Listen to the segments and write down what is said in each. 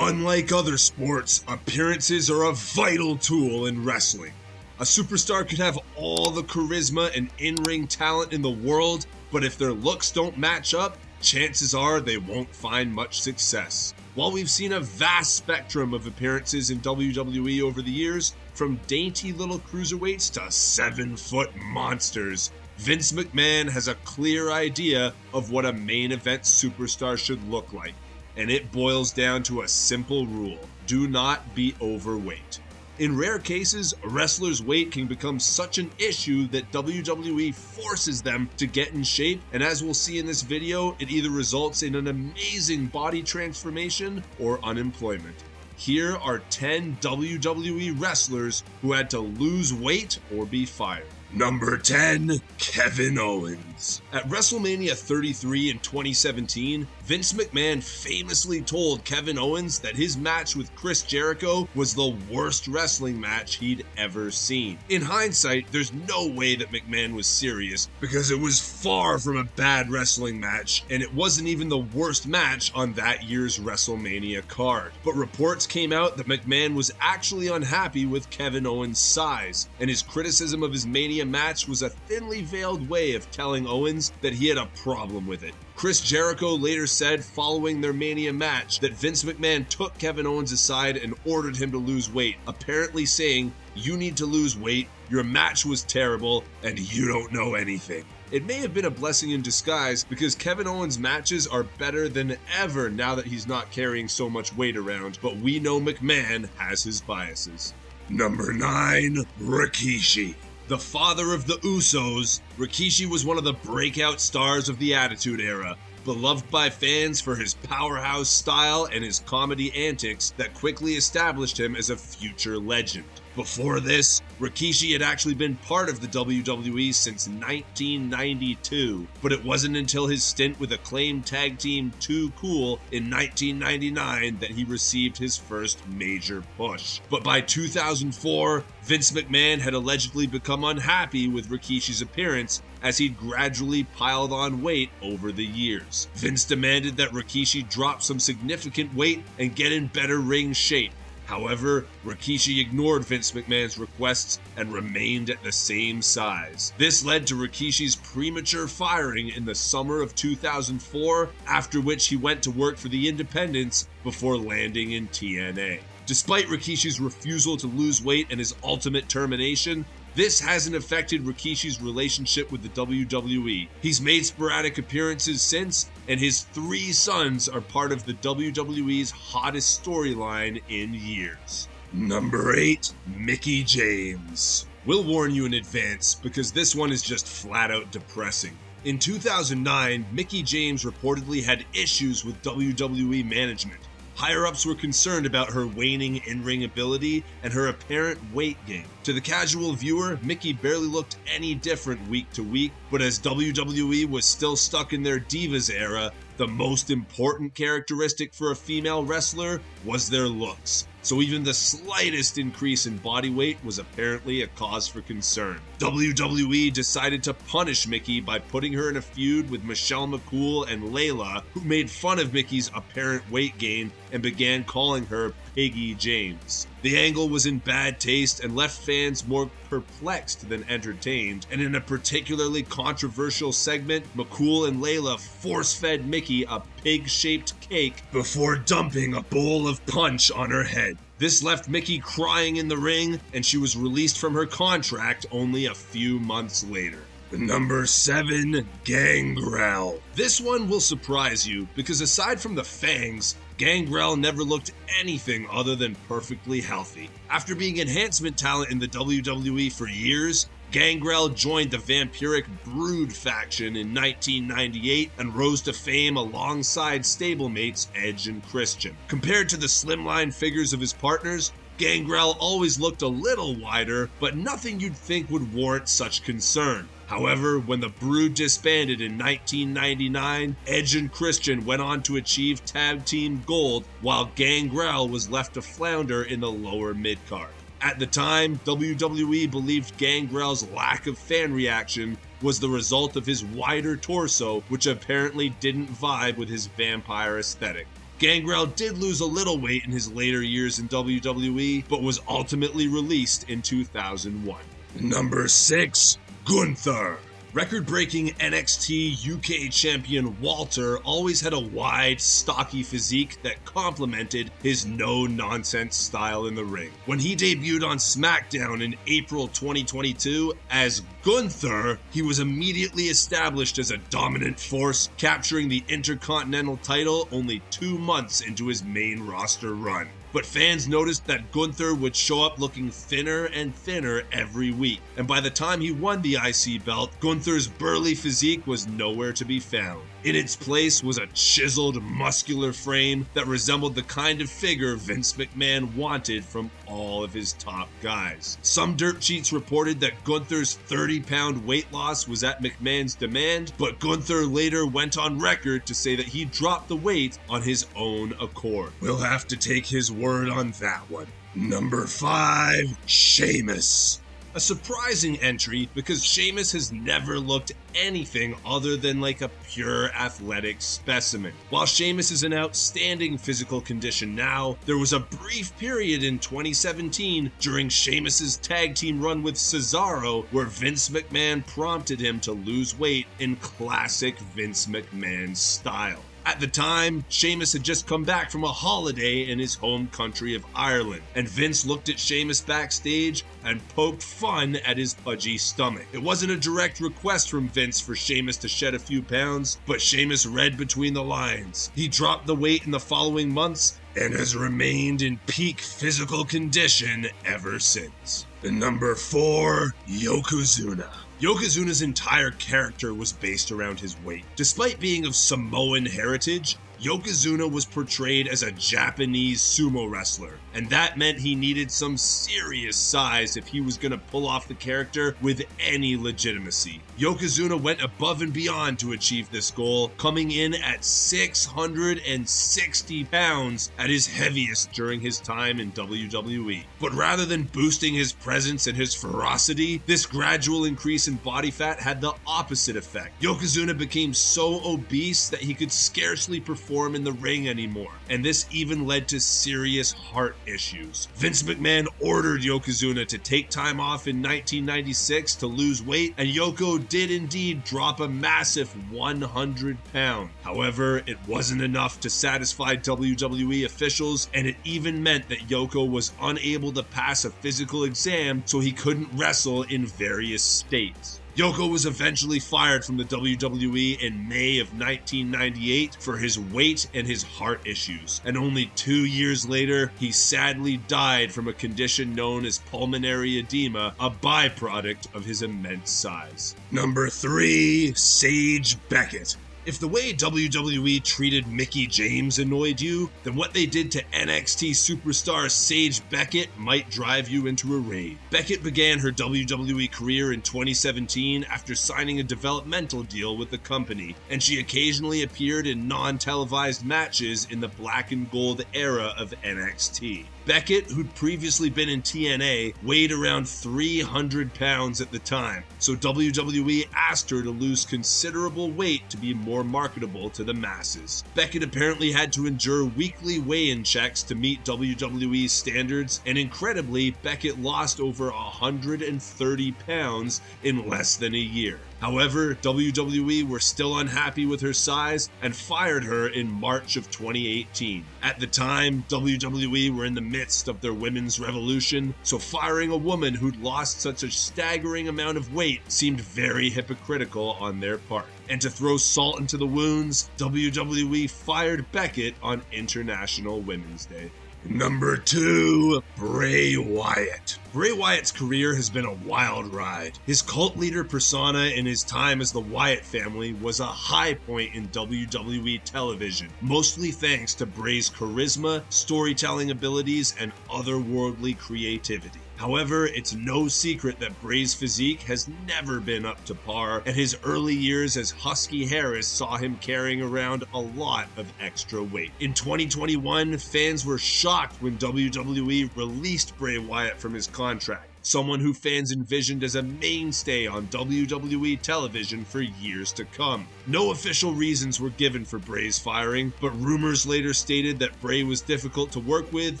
Unlike other sports, appearances are a vital tool in wrestling. A superstar could have all the charisma and in-ring talent in the world, but if their looks don't match up, chances are they won't find much success. While we've seen a vast spectrum of appearances in WWE over the years, from dainty little cruiserweights to 7-foot monsters, Vince McMahon has a clear idea of what a main event superstar should look like. And it boils down to a simple rule: do not be overweight. In rare cases, a wrestler's weight can become such an issue that WWE forces them to get in shape, and as we'll see in this video, it either results in an amazing body transformation or unemployment. Here are 10 WWE wrestlers who had to lose weight or be fired. Number 10, Kevin Owens. At WrestleMania 33 in 2017, Vince McMahon famously told Kevin Owens that his match with Chris Jericho was the worst wrestling match he'd ever seen. In hindsight, there's no way that McMahon was serious, because it was far from a bad wrestling match, and it wasn't even the worst match on that year's WrestleMania card. But reports came out that McMahon was actually unhappy with Kevin Owens' size, and his criticism of his Mania match was a thinly veiled way of telling Owens that he had a problem with it. Chris Jericho later said following their Mania match that Vince McMahon took Kevin Owens aside and ordered him to lose weight, apparently saying, "You need to lose weight, your match was terrible, and you don't know anything." It may have been a blessing in disguise, because Kevin Owens' matches are better than ever now that he's not carrying so much weight around, but we know McMahon has his biases. Number 9, Rikishi. The father of the Usos, Rikishi was one of the breakout stars of the Attitude Era, beloved by fans for his powerhouse style and his comedy antics that quickly established him as a future legend. Before this, Rikishi had actually been part of the WWE since 1992, but it wasn't until his stint with acclaimed tag team Too Cool in 1999 that he received his first major push. But by 2004, Vince McMahon had allegedly become unhappy with Rikishi's appearance as he'd gradually piled on weight over the years. Vince demanded that Rikishi drop some significant weight and get in better ring shape. However, Rikishi ignored Vince McMahon's requests and remained at the same size. This led to Rikishi's premature firing in the summer of 2004, after which he went to work for the Independents before landing in TNA. Despite Rikishi's refusal to lose weight and his ultimate termination, this hasn't affected Rikishi's relationship with the WWE. He's made sporadic appearances since, and his 3 sons are part of the WWE's hottest storyline in years. Number 8, Mickie James. We'll warn you in advance, because this one is just flat out depressing. In 2009, Mickie James reportedly had issues with WWE management. Higher-ups were concerned about her waning in-ring ability and her apparent weight gain. To the casual viewer, Mickie barely looked any different week to week, but as WWE was still stuck in their Divas era, the most important characteristic for a female wrestler was their looks. So even the slightest increase in body weight was apparently a cause for concern. WWE decided to punish Mickie by putting her in a feud with Michelle McCool and Layla, who made fun of Mickie's apparent weight gain and began calling her Piggy James. The angle was in bad taste and left fans more perplexed than entertained, and in a particularly controversial segment, McCool and Layla force-fed Mickie a pig-shaped cake before dumping a bowl of punch on her head. This left Mickie crying in the ring, and she was released from her contract only a few months later. Number 7, Gangrel. This one will surprise you, because aside from the fangs, Gangrel never looked anything other than perfectly healthy. After being enhancement talent in the WWE for years, Gangrel joined the vampiric Brood faction in 1998 and rose to fame alongside stablemates Edge and Christian. Compared to the slimline figures of his partners, Gangrel always looked a little wider, but nothing you'd think would warrant such concern. However, when the Brood disbanded in 1999, Edge and Christian went on to achieve tag team gold, while Gangrel was left to flounder in the lower mid-card. At the time, WWE believed Gangrel's lack of fan reaction was the result of his wider torso, which apparently didn't vibe with his vampire aesthetic. Gangrel did lose a little weight in his later years in WWE, but was ultimately released in 2001. Number 6, Gunther. Record-breaking NXT UK champion Walter always had a wide, stocky physique that complemented his no-nonsense style in the ring. When he debuted on SmackDown in April 2022 as Gunther, he was immediately established as a dominant force, capturing the Intercontinental title only 2 months into his main roster run. But fans noticed that Gunther would show up looking thinner and thinner every week. And by the time he won the IC belt, Gunther's burly physique was nowhere to be found. In its place was a chiseled, muscular frame that resembled the kind of figure Vince McMahon wanted from all of his top guys. Some dirt sheets reported that Gunther's 30-pound weight loss was at McMahon's demand, but Gunther later went on record to say that he dropped the weight on his own accord. We'll have to take his word on that one. Number 5, Sheamus. A surprising entry because Sheamus has never looked anything other than like a pure athletic specimen. While Sheamus is in outstanding physical condition now, there was a brief period in 2017 during Sheamus's tag team run with Cesaro where Vince McMahon prompted him to lose weight in classic Vince McMahon style. At the time, Sheamus had just come back from a holiday in his home country of Ireland, and Vince looked at Sheamus backstage and poked fun at his pudgy stomach. It wasn't a direct request from Vince for Sheamus to shed a few pounds, but Sheamus read between the lines. He dropped the weight in the following months and has remained in peak physical condition ever since. And number 4, Yokozuna. Yokozuna's entire character was based around his weight. Despite being of Samoan heritage, Yokozuna was portrayed as a Japanese sumo wrestler, and that meant he needed some serious size if he was going to pull off the character with any legitimacy. Yokozuna went above and beyond to achieve this goal, coming in at 660 pounds at his heaviest during his time in WWE. But rather than boosting his presence and his ferocity, this gradual increase in body fat had the opposite effect. Yokozuna became so obese that he could scarcely perform in the ring anymore, and this even led to serious heart issues. Vince McMahon ordered Yokozuna to take time off in 1996 to lose weight, and Yoko did indeed drop a massive 100 pounds. However, it wasn't enough to satisfy WWE officials, and it even meant that Yoko was unable to pass a physical exam, so he couldn't wrestle in various states. Yoko was eventually fired from the WWE in May of 1998 for his weight and his heart issues, and only 2 years later, he sadly died from a condition known as pulmonary edema, a byproduct of his immense size. Number 3, Sage Beckett. If the way WWE treated Mickie James annoyed you, then what they did to NXT superstar Sage Beckett might drive you into a rage. Beckett began her WWE career in 2017 after signing a developmental deal with the company, and she occasionally appeared in non-televised matches in the black and gold era of NXT. Beckett, who'd previously been in TNA, weighed around 300 pounds at the time, so WWE asked her to lose considerable weight to be more marketable to the masses. Beckett apparently had to endure weekly weigh-in checks to meet WWE's standards, and incredibly, Beckett lost over 130 pounds in less than a year. However, WWE were still unhappy with her size and fired her in March of 2018. At the time, WWE were in the midst of their women's revolution, so firing a woman who'd lost such a staggering amount of weight seemed very hypocritical on their part. And to throw salt into the wounds, WWE fired Beckett on International Women's Day. Number 2, Bray Wyatt. Bray Wyatt's career has been a wild ride. His cult leader persona in his time as the Wyatt family was a high point in WWE television, mostly thanks to Bray's charisma, storytelling abilities, and otherworldly creativity. However, it's no secret that Bray's physique has never been up to par, and his early years as Husky Harris saw him carrying around a lot of extra weight. In 2021, fans were shocked when WWE released Bray Wyatt from his contract. someone who fans envisioned as a mainstay on WWE television for years to come. No official reasons were given for Bray's firing, but rumors later stated that Bray was difficult to work with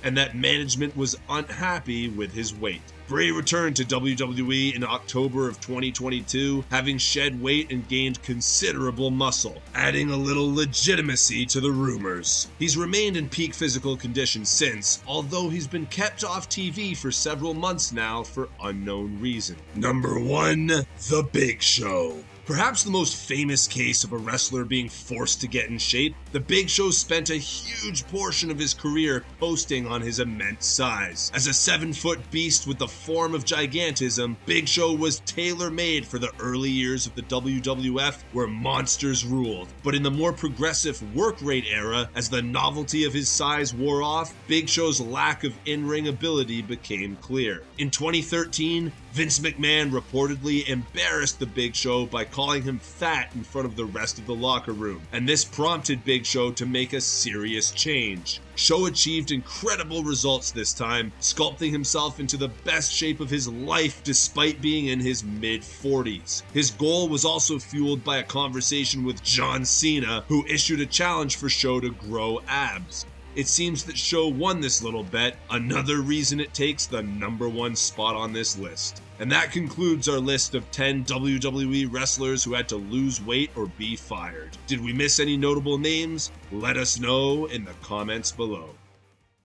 and that management was unhappy with his weight. Bray returned to WWE in October of 2022, having shed weight and gained considerable muscle, adding a little legitimacy to the rumors. He's remained in peak physical condition since, although he's been kept off TV for several months now for unknown reason. Number 1, The Big Show. Perhaps the most famous case of a wrestler being forced to get in shape, The Big Show spent a huge portion of his career coasting on his immense size. As a 7-foot beast with the form of gigantism, Big Show was tailor-made for the early years of the WWF where monsters ruled. But in the more progressive work rate era, as the novelty of his size wore off, Big Show's lack of in-ring ability became clear. In 2013, Vince McMahon reportedly embarrassed The Big Show by calling him fat in front of the rest of the locker room, and this prompted Big Show to make a serious change. Show achieved incredible results this time, sculpting himself into the best shape of his life despite being in his mid-40s. His goal was also fueled by a conversation with John Cena, who issued a challenge for Show to grow abs. It seems that Show won this little bet, another reason it takes the number 1 spot on this list. And that concludes our list of 10 WWE wrestlers who had to lose weight or be fired. Did we miss any notable names? Let us know in the comments below.